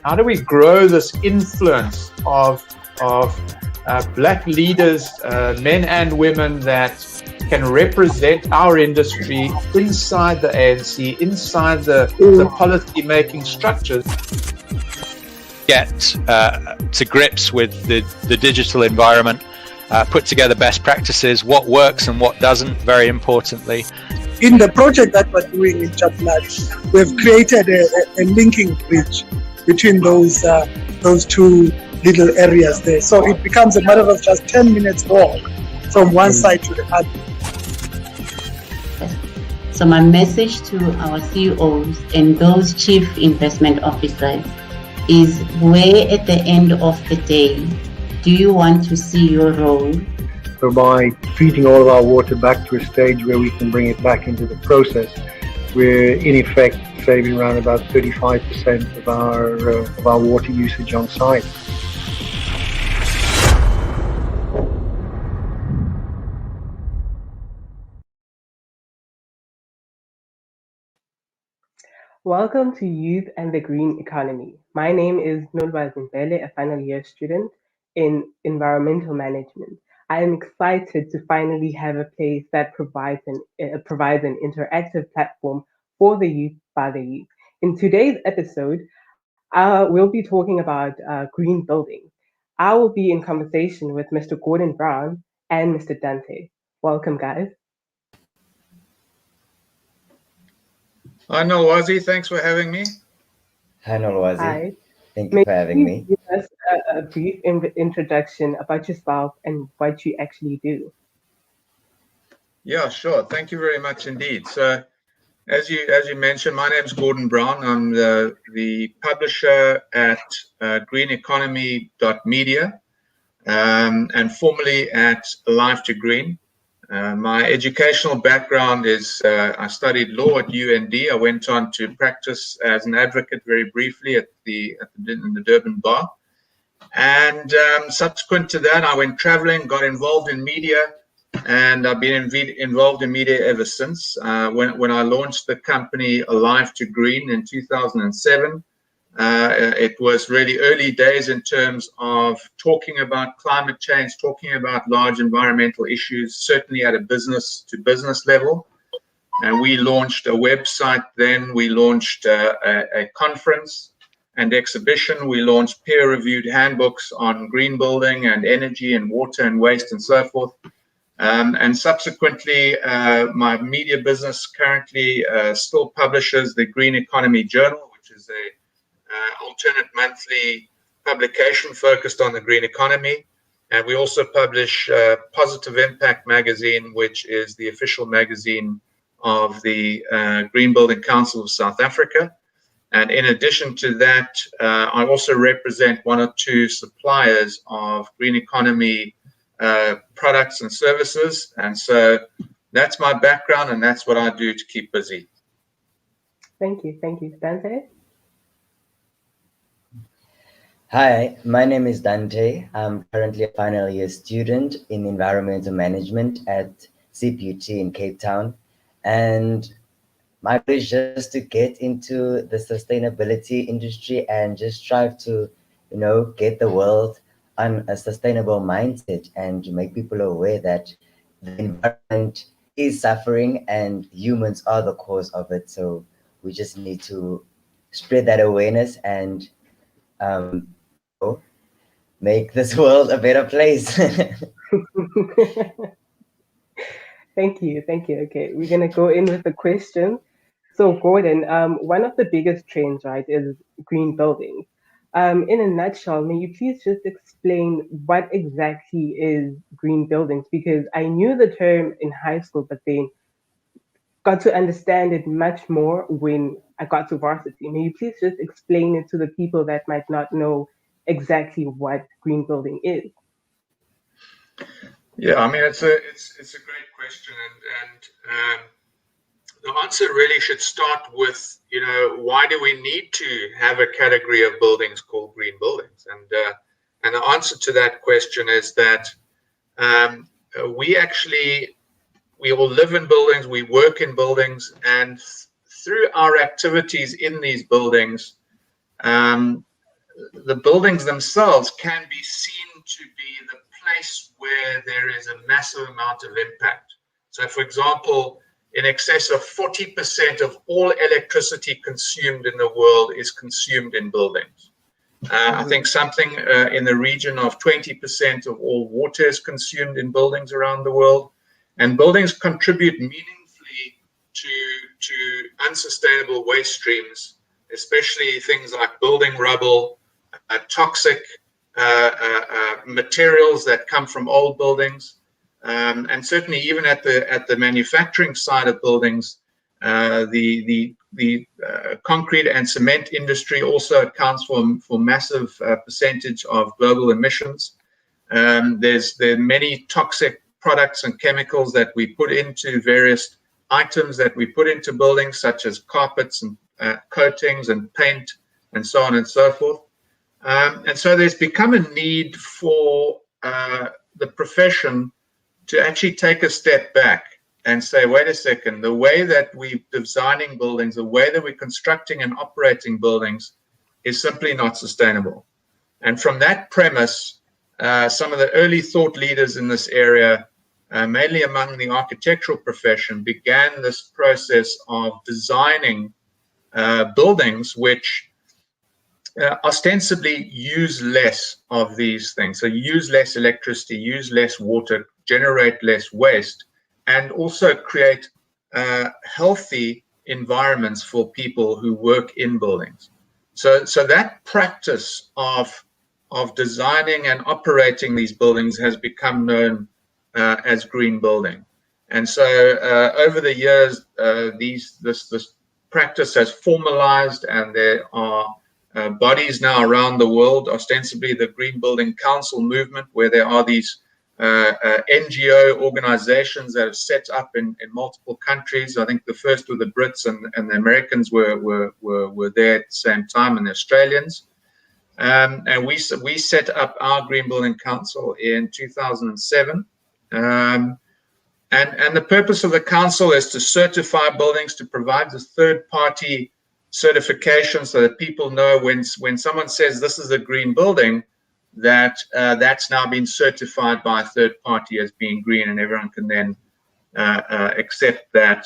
How do we grow this influence of black leaders, men and women, that can represent our industry inside the ANC, inside the policy-making structures? Get to grips with the digital environment, put together best practices, what works and what doesn't, very importantly. In the project that we're doing in Chaplat, we've created a linking bridge between those two little areas there. So it becomes a matter of just 10 minutes walk from one side to the other. So my message to our CEOs and those chief investment officers is, where at the end of the day do you want to see your role? So by feeding all of our water back to a stage where we can bring it back into the process, we're in effect saving around about 35% of our water usage on site. Welcome to Youth and the Green Economy. My name is Nolwazi Mbhele, a final year student in environmental management. I am excited to finally have a place that provides an interactive platform for the youth by the youth. In today's episode, we'll be talking about green buildings. I will be in conversation with Mr. Gordon Brown and Mr. Dante. Welcome, guys. Hi, Nolwazi. Thanks for having me. Hi, Nolwazi. Hi. Thank you for having me. Give us a brief introduction about yourself and what you actually do. Yeah, sure. Thank you very much indeed. So, as you mentioned, my name is Gordon Brown. I'm the publisher at GreeneconomyTV and formerly at Life to Green. My educational background is I studied law at UND. I went on to practice as an advocate very briefly in the Durban bar. And subsequent to that, I went traveling, got involved in media, and I've been involved in media ever since. When I launched the company Alive to Green in 2007, it was really early days in terms of talking about climate change, talking about large environmental issues, certainly at a business to business level. And we launched a website then, we launched a conference and exhibition, we launched peer-reviewed handbooks on green building and energy and water and waste and so forth. And subsequently, my media business currently still publishes the Green Economy Journal, which is a alternate monthly publication focused on the green economy. And we also publish Positive Impact magazine, which is the official magazine of the Green Building Council of South Africa. And in addition to that, I also represent one or two suppliers of green economy products and services. And so that's my background, and that's what I do to keep busy. Thank you. Thank you. Dante? Hi, my name is Dante. I'm currently a final year student in environmental management at CPUT in Cape Town. And my goal is just to get into the sustainability industry and just strive to, get the world on a sustainable mindset and to make people aware that the environment is suffering and humans are the cause of it. So we just need to spread that awareness and make this world a better place. Thank you. Okay, we're going to go in with the question. So, Gordon, one of the biggest trends, right, is green buildings. In a nutshell, may you please just explain what exactly is green buildings? Because I knew the term in high school, but then got to understand it much more when I got to varsity. May you please just explain it to the people that might not know exactly what green building is? Yeah, I mean, it's a great question, and the answer really should start with, why do we need to have a category of buildings called green buildings? And the answer to that question is that we all live in buildings, we work in buildings, and through our activities in these buildings, the buildings themselves can be seen to be the place where there is a massive amount of impact. So, for example, in excess of 40% of all electricity consumed in the world is consumed in buildings. I think something in the region of 20% of all water is consumed in buildings around the world. And buildings contribute meaningfully to unsustainable waste streams, especially things like building rubble, toxic materials that come from old buildings. And certainly even at the manufacturing side of buildings, the concrete and cement industry also accounts for massive percentage of global emissions. There are many toxic products and chemicals that we put into various items that we put into buildings, such as carpets and coatings and paint and so on and so forth. And so there's become a need for the profession to actually take a step back and say, wait a second, the way that we're designing buildings, the way that we're constructing and operating buildings is simply not sustainable. And from that premise, some of the early thought leaders in this area, mainly among the architectural profession, began this process of designing buildings which ostensibly use less of these things. So use less electricity, use less water, generate less waste, and also create healthy environments for people who work in buildings. So that practice of designing and operating these buildings has become known as green building. And so over the years, this practice has formalized, and there are bodies now around the world, ostensibly the Green Building Council movement, where there are these NGO organizations that have set up in multiple countries. I think the first were the Brits, and the Americans were there at the same time, and the Australians. And we set up our Green Building Council in 2007. And the purpose of the council is to certify buildings, to provide this third-party certification so that people know when someone says this is a green building, that that's now been certified by a third party as being green, and everyone can then accept that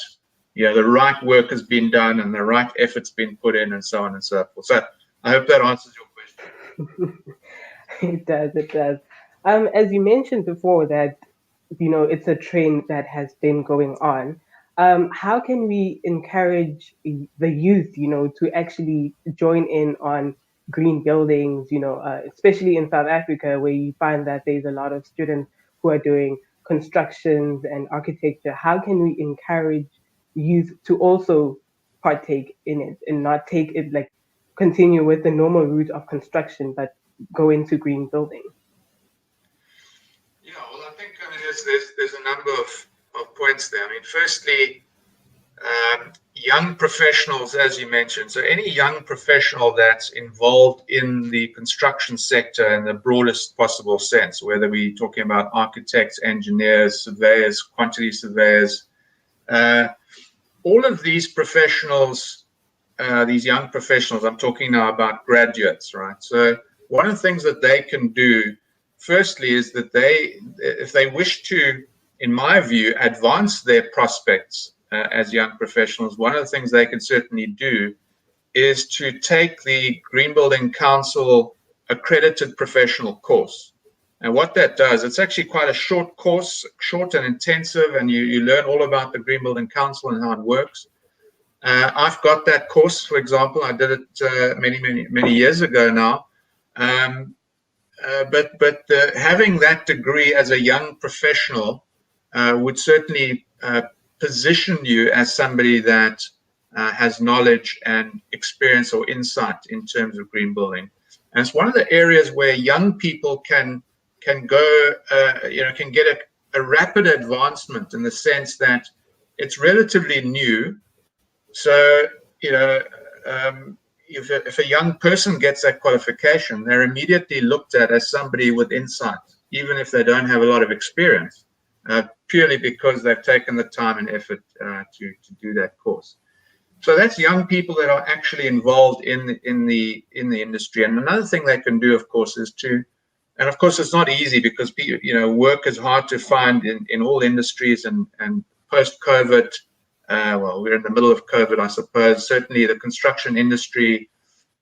the right work has been done and the right effort's been put in, and so on and so forth. So I hope that answers your question. It does. As you mentioned before, that it's a trend that has been going on. How can we encourage the youth, to actually join in on green buildings, especially in South Africa, where you find that there's a lot of students who are doing constructions and architecture? How can we encourage youth to also partake in it and not take it, like, continue with the normal route of construction, but go into green building? Yeah, well, I think there's a number of points there. I mean, firstly, young professionals, as you mentioned, so any young professional that's involved in the construction sector in the broadest possible sense, whether we're talking about architects, engineers, surveyors, quantity surveyors, all of these professionals, these young professionals, I'm talking now about graduates, right? So one of the things that they can do, firstly, is that if they wish to, in my view, advance their prospects as young professionals, one of the things they can certainly do is to take the Green Building Council accredited professional course. And what that does, it's actually quite a short course, short and intensive, and you learn all about the Green Building Council and how it works. I've got that course, for example. I did it many years ago now. But having that degree as a young professional would certainly position you as somebody that has knowledge and experience or insight in terms of green building. And it's one of the areas where young people can go, can get a rapid advancement, in the sense that it's relatively new. So, if a young person gets that qualification, they're immediately looked at as somebody with insight, even if they don't have a lot of experience, purely because they've taken the time and effort to do that course. So that's young people that are actually involved in the industry. And another thing they can do, of course, is to, and of course it's not easy because people, work is hard to find in all industries, and post-COVID, well, we're in the middle of COVID, I suppose. Certainly the construction industry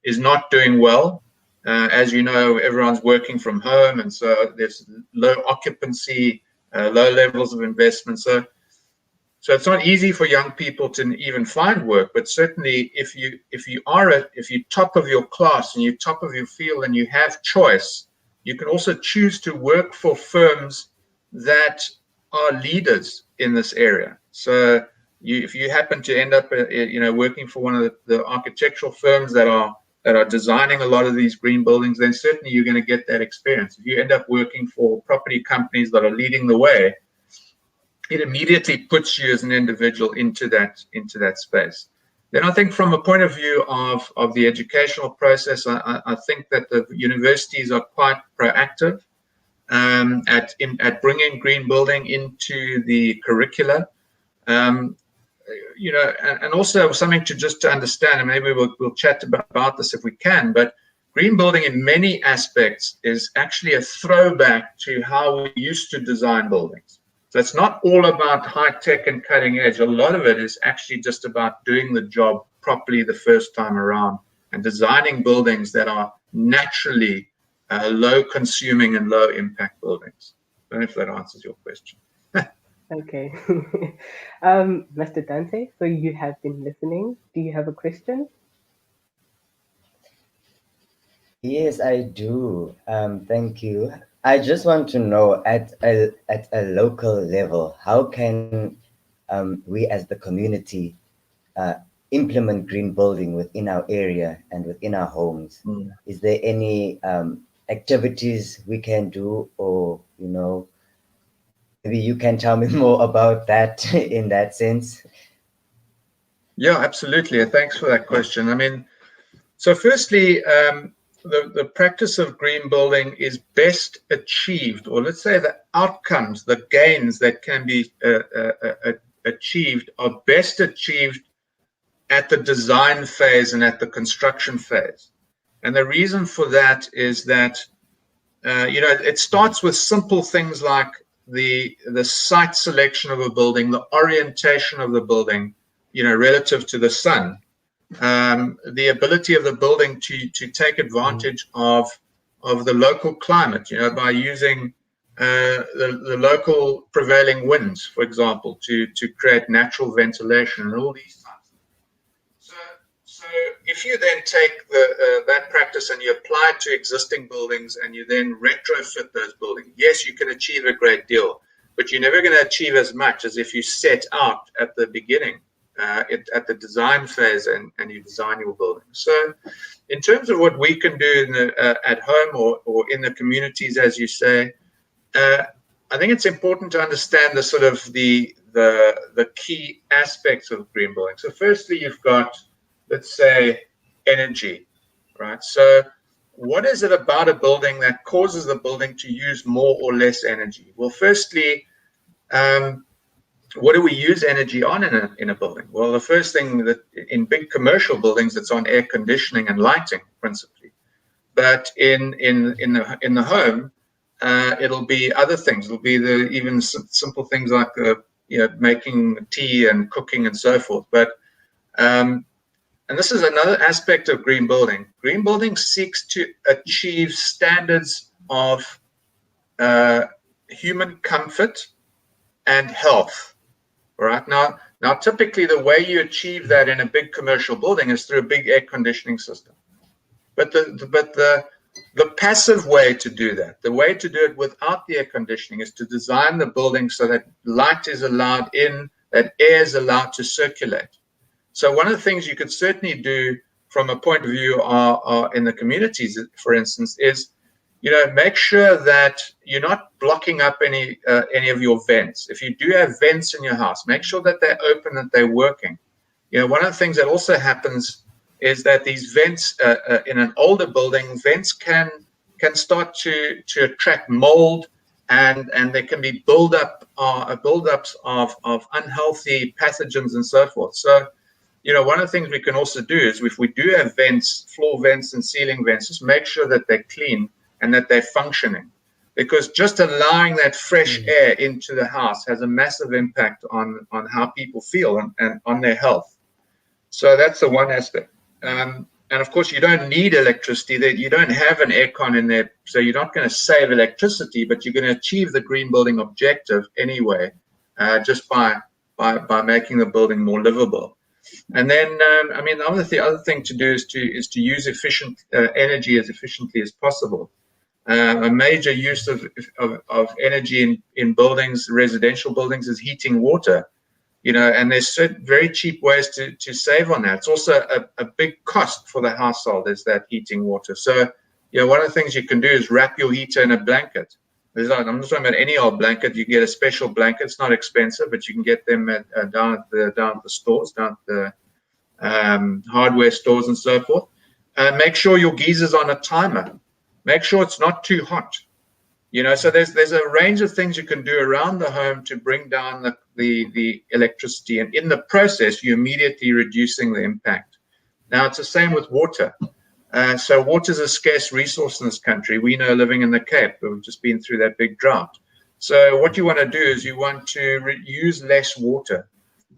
is not doing well. As you know, everyone's working from home, and so there's low occupancy, low levels of investment. So it's not easy for young people to even find work. But certainly, if you're top of your class and you're top of your field and you have choice, you can also choose to work for firms that are leaders in this area. So if you happen to end up, working for one of the architectural firms that are designing a lot of these green buildings, then certainly you're going to get that experience. If you end up working for property companies that are leading the way, it immediately puts you as an individual into that space. Then I think from a point of view of the educational process, I think that the universities are quite proactive at bringing green building into the curricula. And also something to understand, and maybe we'll chat about this if we can, but green building in many aspects is actually a throwback to how we used to design buildings. So it's not all about high tech and cutting edge. A lot of it is actually just about doing the job properly the first time around and designing buildings that are naturally low consuming and low impact buildings. I don't know if that answers your question. Okay. Mr. Dante, so you have been listening. Do you have a question? Yes, I do. Thank you. I just want to know at a local level, how can we as the community implement green building within our area and within our homes? Is there any activities we can do, or maybe you can tell me more about that in that sense? Yeah, absolutely. Thanks for that question. I mean, so firstly, the practice of green building is best achieved, or let's say the outcomes, the gains that can be achieved are best achieved at the design phase and at the construction phase. And the reason for that is that, it starts with simple things like the site selection of a building, the orientation of the building, relative to the sun. The ability of the building to take advantage of the local climate, by using the local prevailing winds, for example, to create natural ventilation and all these types of things. So if you then take that practice and you apply it to existing buildings and you then retrofit those buildings, yes, you can achieve a great deal, but you're never going to achieve as much as if you set out at the beginning. At the design phase and you design your building. So in terms of what we can do at home or in the communities, as you say, I think it's important to understand the sort of the key aspects of green building. So firstly, you've got, let's say, energy, right? So what is it about a building that causes the building to use more or less energy? Well, firstly, what do we use energy on in a building? Well, the first thing that in big commercial buildings, it's on air conditioning and lighting principally. But in the home, it'll be other things. It'll be even simple things like making tea and cooking and so forth. But and this is another aspect of green building. Green building seeks to achieve standards of human comfort and health. All right. Now, typically the way you achieve that in a big commercial building is through a big air conditioning system. But the passive way to do that, the way to do it without the air conditioning, is to design the building so that light is allowed in, that air is allowed to circulate. So one of the things you could certainly do from a point of view in the communities, for instance, is make sure that you're not blocking up any of your vents. If you do have vents in your house, make sure that they're open, that they're working. One of the things that also happens is that these vents in an older building, vents can start to attract mold, and there can be buildups of unhealthy pathogens and so forth. So one of the things we can also do is if we do have vents, floor vents and ceiling vents, just make sure that they're clean and that they're functioning. Because just allowing that fresh air into the house has a massive impact on how people feel and on their health. So that's the one aspect. And of course, you don't need electricity. You don't have an aircon in there, so you're not going to save electricity, but you're going to achieve the green building objective anyway, just by making the building more livable. And then, the other thing to do is to use efficient energy as efficiently as possible. A major use of energy in buildings, residential buildings, is heating water. And there's certain very cheap ways to save on that. It's also a big cost for the household, is that heating water. So, one of the things you can do is wrap your heater in a blanket. I'm not talking about any old blanket. You get a special blanket. It's not expensive, but you can get them down at the stores, down at the hardware stores and so forth. Make sure your geyser's on a timer. Make sure it's not too hot. So there's a range of things you can do around the home to bring down the electricity, and in the process, you're immediately reducing the impact. Now, it's the same with water. So water is a scarce resource in this country. We know, living in the Cape, we've just been through that big drought. So what you want to do is you want to use less water.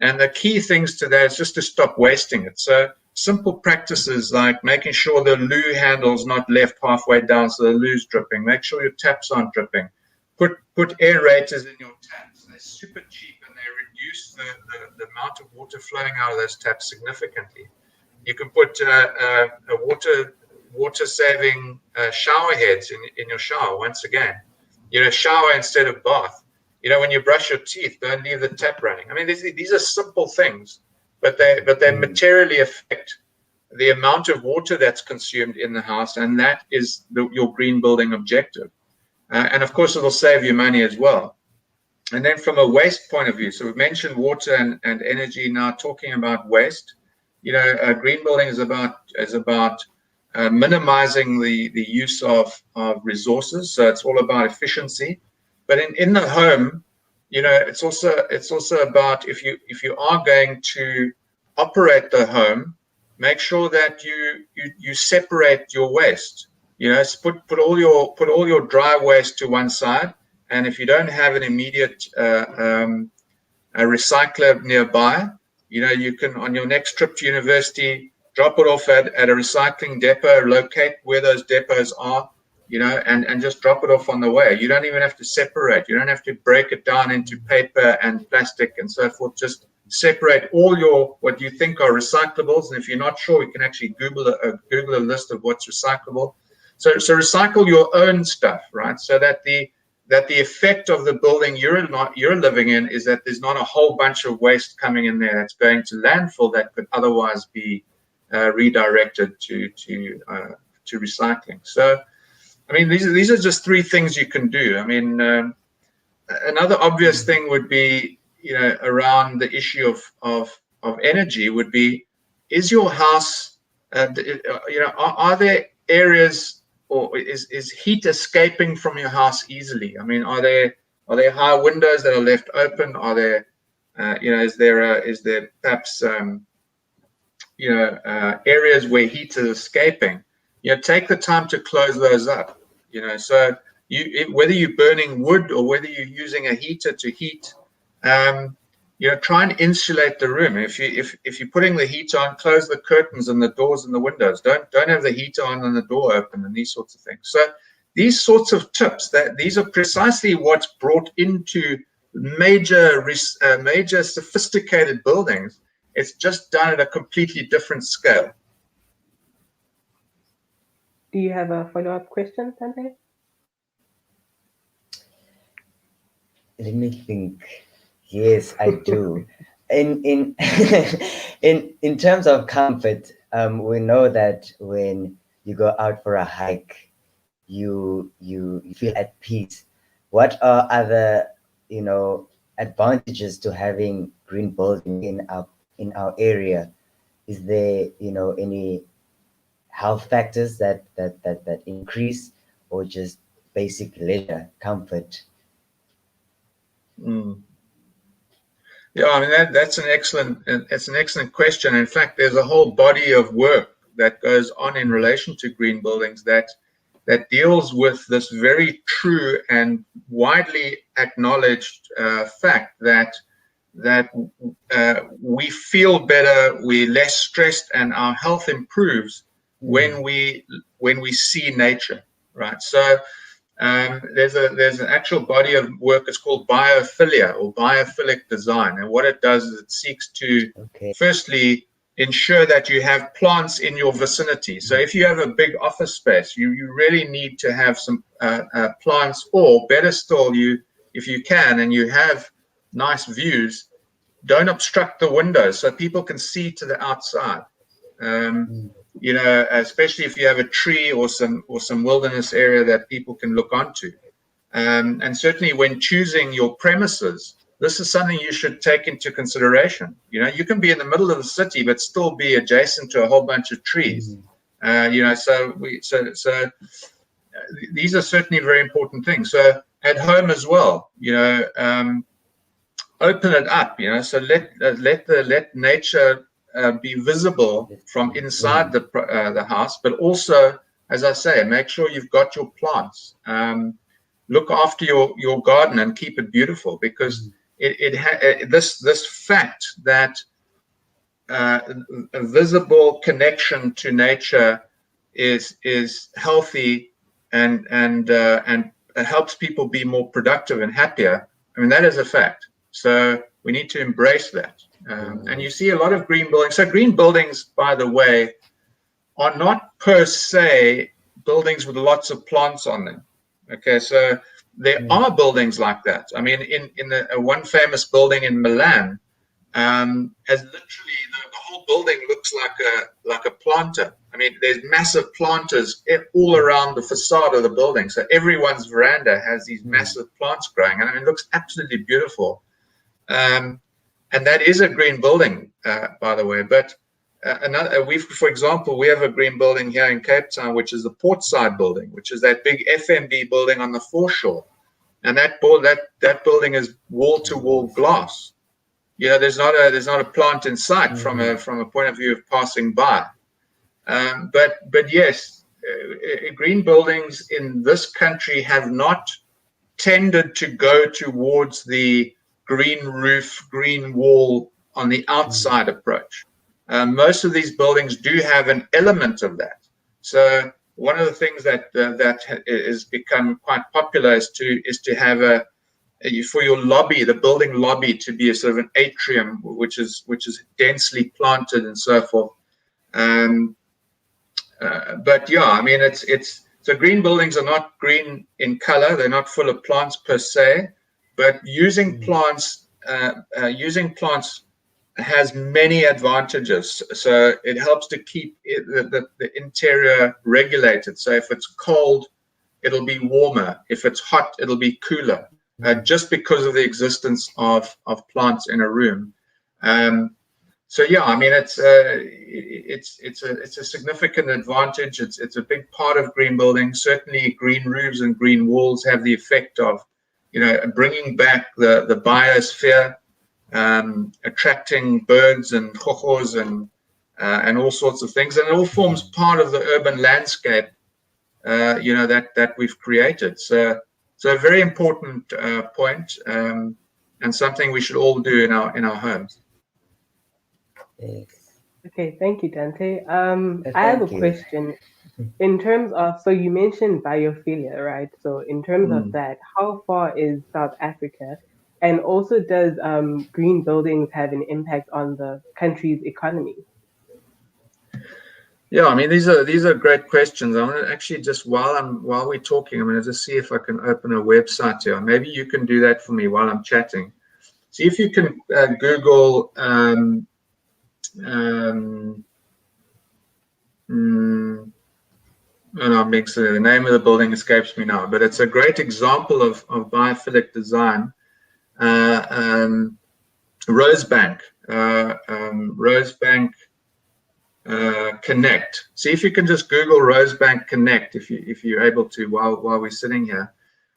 And the key things to that is just to stop wasting it. So simple practices like making sure the loo handle's not left halfway down so the loo's dripping. Make sure your taps aren't dripping. Put aerators in your taps. They're super cheap and they reduce the amount of water flowing out of those taps significantly. You can put water saving shower heads in your shower. Once again, shower instead of bath. When you brush your teeth, don't leave the tap running. I mean, these are simple things, but they materially affect the amount of water that's consumed in the house, and that is your green building objective. And of course, it'll save you money as well. And then from a waste point of view, so we've mentioned water and energy. Now, talking about waste, green building is about minimizing the use of resources. So it's all about efficiency. But in the home, it's also about if you are going to operate the home, make sure that you separate your waste. Put all your dry waste to one side, and if you don't have an immediate a recycler nearby, you can, on your next trip to university, drop it off at a recycling depot, locate where those depots are. And just drop it off on the way. You don't even have to separate. You don't have to break it down into paper and plastic and so forth. Just separate all what you think are recyclables. And if you're not sure, you can actually Google a list of what's recyclable. So recycle your own stuff, right? So that the effect of the building you're living in is that there's not a whole bunch of waste coming in there that's going to landfill that could otherwise be redirected to recycling. So, I mean, these are just three things you can do. I mean, another obvious thing would be, around the issue of energy would be, is your house, are there areas, or is heat escaping from your house easily? I mean, are there high windows that are left open? Are there, is there perhaps, areas where heat is escaping? Take the time to close those up. So whether you're burning wood or whether you're using a heater to heat, try and insulate the room. If you're putting the heat on, close the curtains and the doors and the windows. Don't have the heater on and the door open and these sorts of things. So these sorts of tips, these are precisely what's brought into major sophisticated buildings. It's just done at a completely different scale. Do you have a follow-up question, Dante? Let me think. Yes, I do. In in terms of comfort, we know that when you go out for a hike, you feel at peace. What are other advantages to having green building in our area? Is there any health factors that increase, or just basic leisure comfort? Yeah, I mean that's an excellent question. In fact, there's a whole body of work that goes on in relation to green buildings that deals with this very true and widely acknowledged fact that we feel better, we're less stressed, and our health improves when we see nature, right? So there's an actual body of work. It's called biophilia or biophilic design, and what it does is it seeks to firstly ensure that you have plants in your vicinity. So if you have a big office space, you really need to have some plants, or better still, if you can and you have nice views, don't obstruct the windows so people can see to the outside. You know, especially if you have a tree or some wilderness area that people can look onto. And certainly when choosing your premises, this is something you should take into consideration. You know, you can be in the middle of the city but still be adjacent to a whole bunch of trees. You know, so these are certainly very important things. So at home as well, you know, open it up. You know, so let nature be visible from inside the house, but also, as I say, make sure you've got your plants. Look after your garden and keep it beautiful, because this fact that a visible connection to nature is healthy and helps people be more productive and happier. I mean, that is a fact. So we need to embrace that. And you see a lot of green buildings. So green buildings, by the way, are not per se buildings with lots of plants on them. Okay, so there are buildings like that. I mean, in one famous building in Milan, as literally the whole building looks like a planter. I mean, there's massive planters all around the facade of the building. So everyone's veranda has these massive plants growing, and it looks absolutely beautiful. And that is a green building, by the way. But for example, we have a green building here in Cape Town, which is the Portside building, which is that big FMB building on the foreshore. And that building is wall-to-wall glass. You know, there's not a plant in sight from a point of view of passing by. But yes, green buildings in this country have not tended to go towards the green roof, green wall on the outside approach. Most of these buildings do have an element of that. So one of the things that has become quite popular is to have for your lobby, the building lobby, to be a sort of an atrium, which is densely planted and so forth. But yeah, I mean, so green buildings are not green in color; they're not full of plants per se. But using plants has many advantages. So it helps to keep the interior regulated. So if it's cold, it'll be warmer. If it's hot, it'll be cooler. Just because of the existence of plants in a room. So yeah, I mean, it's a significant advantage. It's a big part of green buildings. Certainly, green roofs and green walls have the effect of, you know, bringing back the biosphere, attracting birds and chochos and all sorts of things, and it all forms part of the urban landscape, you know, that we've created. So a very important point, and something we should all do in our homes. Okay, thank you, Dante. I have a question. In terms of, so you mentioned biophilia, right? So in terms of that, how far is South Africa? And also, does green buildings have an impact on the country's economy? Yeah, I mean, these are great questions. I'm gonna actually just while we're talking, I'm gonna just see if I can open a website here. Maybe you can do that for me while I'm chatting. See if you can Google the name of the building escapes me now, but it's a great example of biophilic design. Rosebank Connect. See if you can just Google Rosebank Connect if you're able to while we're sitting here.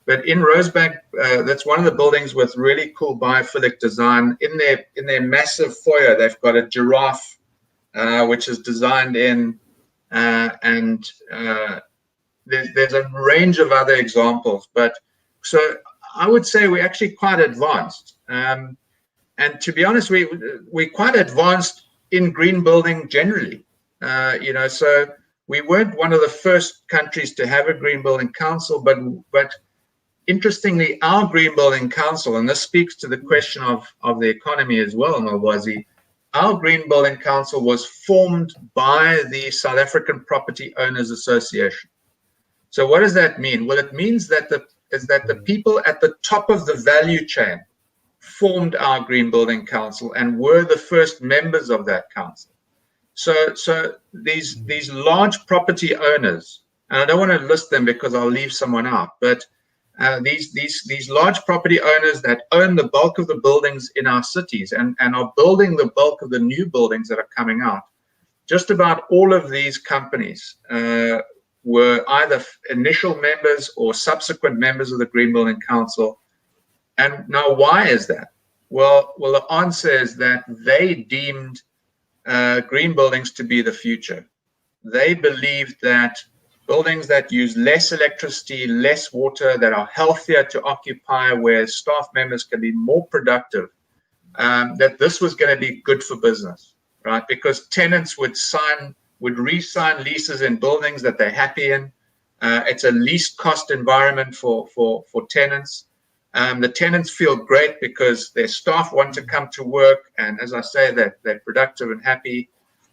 But in Rosebank, that's one of the buildings with really cool biophilic design. In their massive foyer, they've got a giraffe, which is designed in, and there's a range of other examples. But so I would say we're actually quite advanced. And to be honest, we're quite advanced in green building generally. So we weren't one of the first countries to have a green building council, but interestingly, our Green Building Council, and this speaks to the question of the economy as well, Nolwazi, our Green Building Council was formed by the South African Property Owners Association. So what does that mean? Well, it means that the people at the top of the value chain formed our Green Building Council and were the first members of that council. So these large property owners, and I don't want to list them because I'll leave someone out, but these large property owners that own the bulk of the buildings in our cities and are building the bulk of the new buildings that are coming out, just about all of these companies were either initial members or subsequent members of the Green Building Council. And now why is that? Well, the answer is that they deemed green buildings to be the future. They believed that buildings that use less electricity, less water, that are healthier to occupy, where staff members can be more productive, that this was going to be good for business, right? Because tenants would re-sign leases in buildings that they're happy in. It's a least cost environment for tenants. The tenants feel great because their staff want to come to work, and as I say, they're productive and happy.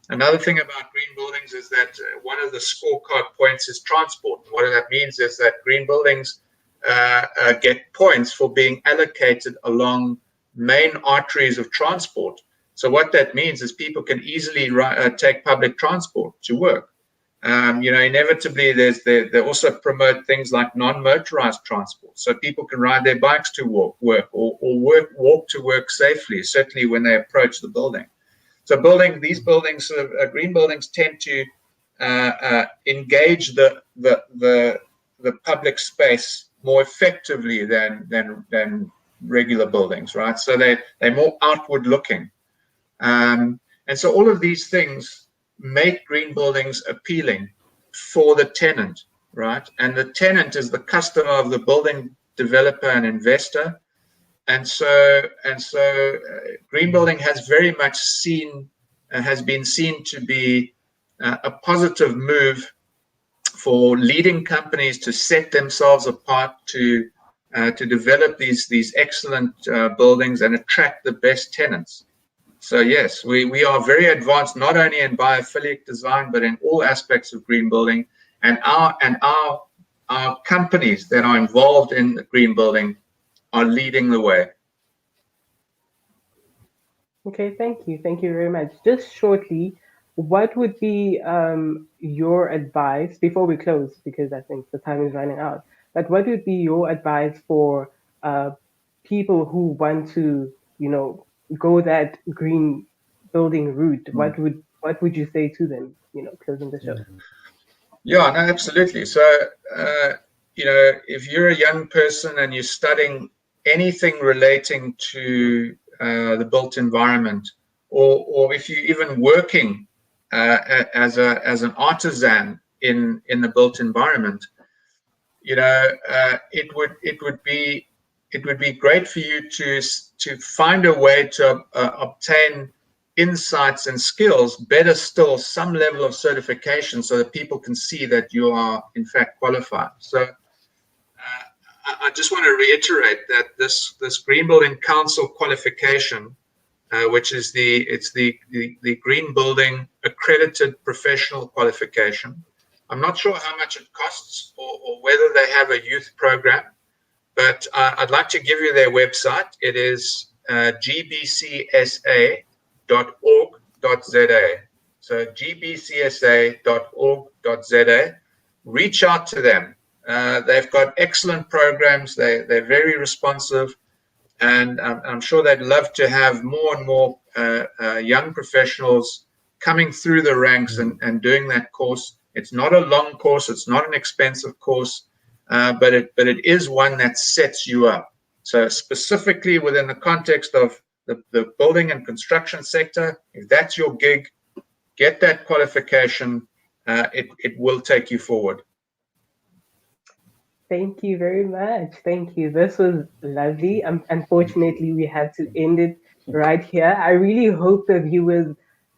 Another thing about green buildings is that one of the scorecard points is transport. What that means is that green buildings get points for being allocated along main arteries of transport. So what that means is people can easily take public transport to work. Inevitably, they also promote things like non-motorized transport, so people can ride their bikes to work or walk to work safely, certainly when they approach the building. So these buildings, green buildings, tend to engage the public space more effectively than regular buildings, right? So they're more outward looking, and so all of these things make green buildings appealing for the tenant, right? And the tenant is the customer of the building developer and investor. And so green building has very much been seen to be a positive move for leading companies to set themselves apart, to develop these excellent buildings and attract the best tenants. So yes, we are very advanced, not only in biophilic design, but in all aspects of green building. And our companies that are involved in the green building are leading the way. Okay, thank you very much. Just shortly, what would be your advice before we close, because I think the time is running out, but what would be your advice for people who want to go that green building route? What would you say to them, closing the show? Yeah, no, absolutely. So if you're a young person and you're studying anything relating to the built environment, or if you're even working as an artisan in the built environment, it would be great for you to find a way to obtain insights and skills, better still, some level of certification, so that people can see that you are in fact qualified. So I just want to reiterate that this Green Building Council qualification, which is the Green Building Accredited Professional Qualification. I'm not sure how much it costs or whether they have a youth program, but I'd like to give you their website. It is gbcsa.org.za. So gbcsa.org.za. Reach out to them. They've got excellent programs. They're very responsive, and I'm sure they'd love to have more and more young professionals coming through the ranks and doing that course. It's not a long course. It's not an expensive course. but it is one that sets you up. So specifically within the context of the building and construction sector, if that's your gig, get that qualification. It will take you forward. Thank you very much. Thank you. This was lovely. Unfortunately, we have to end it right here. I really hope the viewers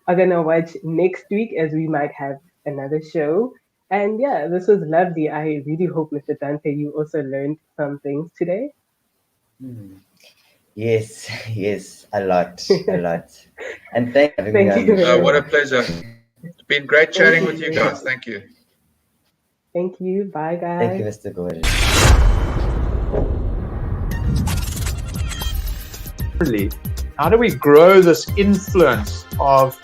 are going to watch next week, as we might have another show. And yeah, this was lovely. I really hope, Mr. Dante, you also learned some things today. Yes, yes, a lot. And thank you. What a pleasure. It's been great chatting with you guys. Thank you. Thank you. Bye, guys. Thank you, Mr. Gordon. How do we grow this influence of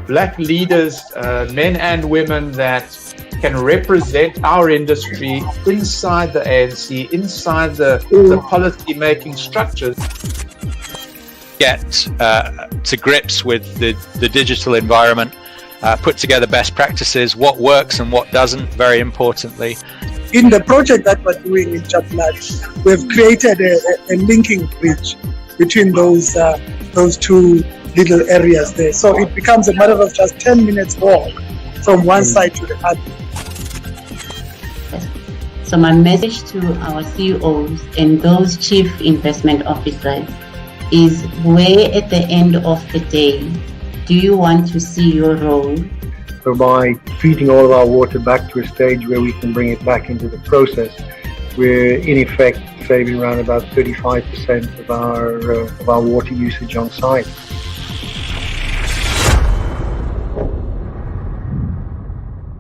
black leaders, men and women, that can represent our industry inside the ANC, inside the policy-making structures? Get to grips with the digital environment, put together best practices, what works and what doesn't, very importantly. In the project that we're doing in Chaplat, we've created a linking bridge between those two little areas there. So it becomes a matter of just 10 minutes walk from one side to the other. So my message to our CEOs and those chief investment officers is, where at the end of the day do you want to see your role? So by feeding all of our water back to a stage where we can bring it back into the process, we're in effect saving around about 35% of our water usage on site.